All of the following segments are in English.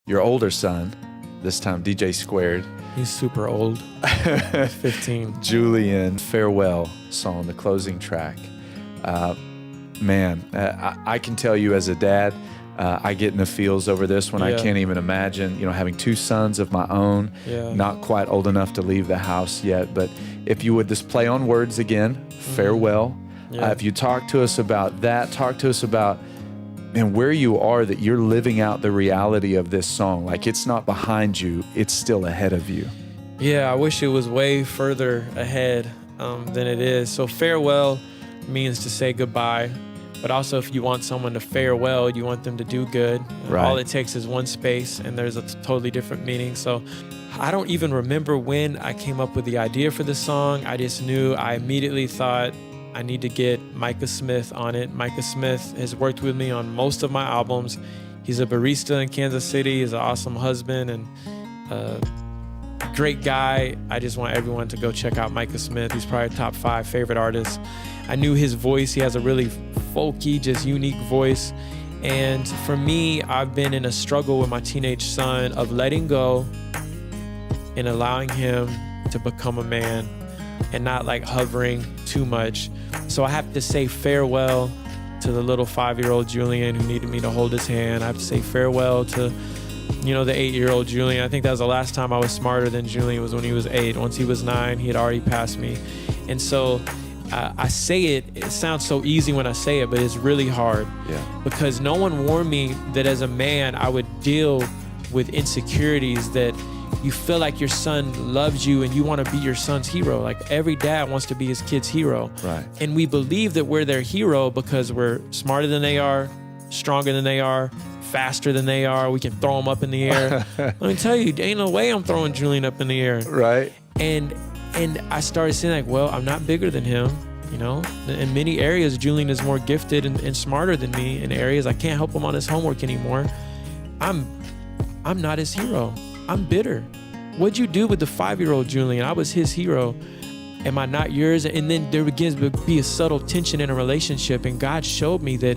your older son, this time DJ Squared. He's super old, 15. Julian, Farewell song, the closing track. I can tell you as a dad, I get in the feels over this when I can't even imagine, having two sons of my own, not quite old enough to leave the house yet. But if you would just play on words again, Farewell. If you talk to us about that, talk to us about where you are, that you're living out the reality of this song. Like, it's not behind you, it's still ahead of you. Yeah, I wish it was way further ahead than it is. So farewell means to say goodbye. But also, if you want someone to fare well, you want them to do good. Right. All it takes is one space, and there's a totally different meaning. So I don't even remember when I came up with the idea for this song. I just knew, I immediately thought, I need to get Micah Smith on it. Micah Smith has worked with me on most of my albums. He's a barista in Kansas City. He's an awesome husband and a great guy. I just want everyone to go check out Micah Smith. He's probably top 5 favorite artists. I knew his voice. He has a really folky, just unique voice. And for me, I've been in a struggle with my teenage son of letting go and allowing him to become a man and not like hovering too much. So I have to say farewell to the little 5-year-old Julian who needed me to hold his hand. I have to say farewell to, the 8-year-old Julian. I think that was the last time I was smarter than Julian, was when he was 8. Once he was 9, he had already passed me. And so I say it sounds so easy when I say it, but it's really hard. Because no one warned me that as a man, I would deal with insecurities, that you feel like your son loves you and you want to be your son's hero. Like, every dad wants to be his kid's hero. Right. And we believe that we're their hero because we're smarter than they are, stronger than they are, faster than they are. We can throw them up in the air. Let me tell you, ain't no way I'm throwing Julian up in the air. Right. And I started saying, like, well, I'm not bigger than him. In many areas, Julian is more gifted and smarter than me. In areas I can't help him on his homework anymore. I'm not his hero. I'm bitter. What'd you do with the 5-year-old Julian? I was his hero. Am I not yours? And then there begins to be a subtle tension in a relationship. And God showed me that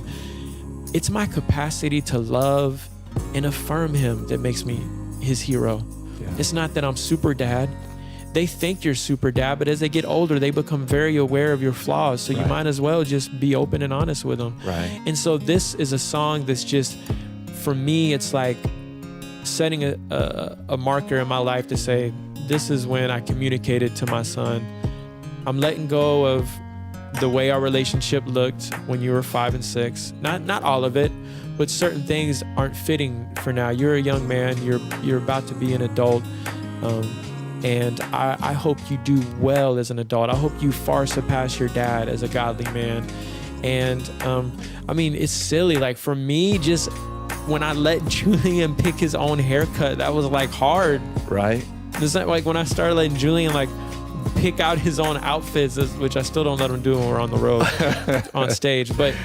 it's my capacity to love and affirm him that makes me his hero. It's not that I'm super dad. They think you're super dad, but as they get older, they become very aware of your flaws. So you might as well just be open and honest with them. Right. And so this is a song that's just, for me, it's like setting a marker in my life to say, this is when I communicated to my son, I'm letting go of the way our relationship looked when you were 5 and 6. Not all of it, but certain things aren't fitting for now. You're a young man. You're about to be an adult. And I hope you do well as an adult. I hope you far surpass your dad as a godly man. And it's silly. Like, for me, just when I let Julian pick his own haircut, that was like hard. Right. It's not like when I started letting Julian like pick out his own outfits, which I still don't let him do when we're on the road on stage. But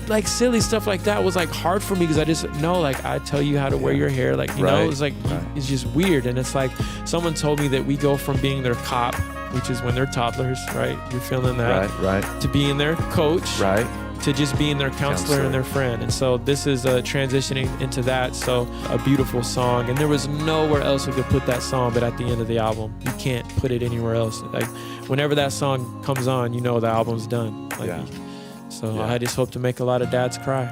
like silly stuff like that was like hard for me because I just know, like, I tell you how to wear your hair. Like, you know, it's like, it's just weird. And it's like someone told me that we go from being their cop, which is when they're toddlers, right? You're feeling that. Right. To being their coach. Right. To just being their counselor and their friend. And so this is transitioning into that. So a beautiful song. And there was nowhere else we could put that song but at the end of the album. You can't put it anywhere else. Like, whenever that song comes on, you know the album's done. Like, so I just hope to make a lot of dads cry.